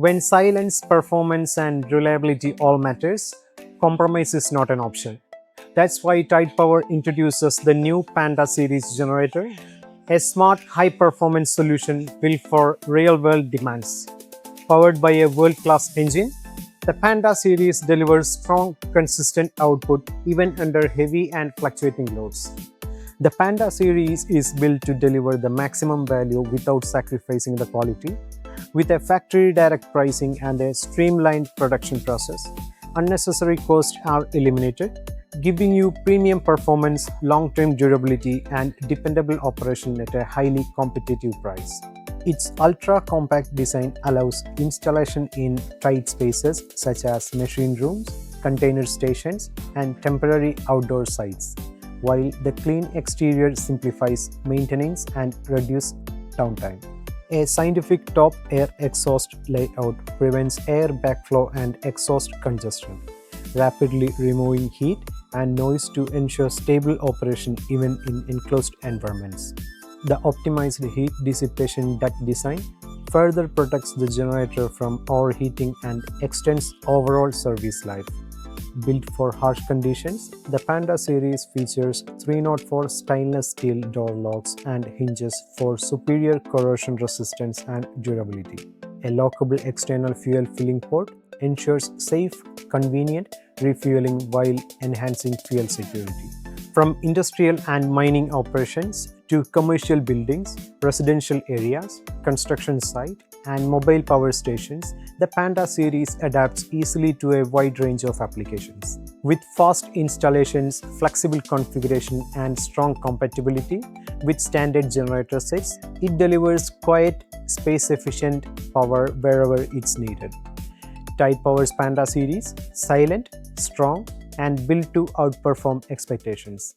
When silence, performance, and reliability all matters, compromise is not an option. That's why Tide Power introduces the new Panda Series generator, a smart, high-performance solution built for real-world demands. Powered by a world-class engine, the Panda series delivers strong, consistent output even under heavy and fluctuating loads. The Panda series is built to deliver the maximum value without sacrificing the quality. With a factory direct pricing and a streamlined production process, unnecessary costs are eliminated, giving you premium performance, long-term durability, and dependable operation at a highly competitive price. Its ultra-compact design allows installation in tight spaces such as machine rooms, container stations, and temporary outdoor sites, while the clean exterior simplifies maintenance and reduces downtime. A scientific top air exhaust layout prevents air backflow and exhaust congestion, rapidly removing heat and noise to ensure stable operation even in enclosed environments. The optimized heat dissipation duct design further protects the generator from overheating and extends overall service life. Built for harsh conditions, the Panda series features 304 stainless steel door locks and hinges for superior corrosion resistance and durability. A lockable external fuel filling port ensures safe, convenient refueling while enhancing fuel security. From industrial and mining operations to commercial buildings, residential areas, construction sites, and mobile power stations, the Panda series adapts easily to a wide range of applications. With fast installations, flexible configuration, and strong compatibility with standard generator sets, it delivers quiet, space-efficient power wherever it's needed. Tide Power's Panda series, silent, strong, and built to outperform expectations.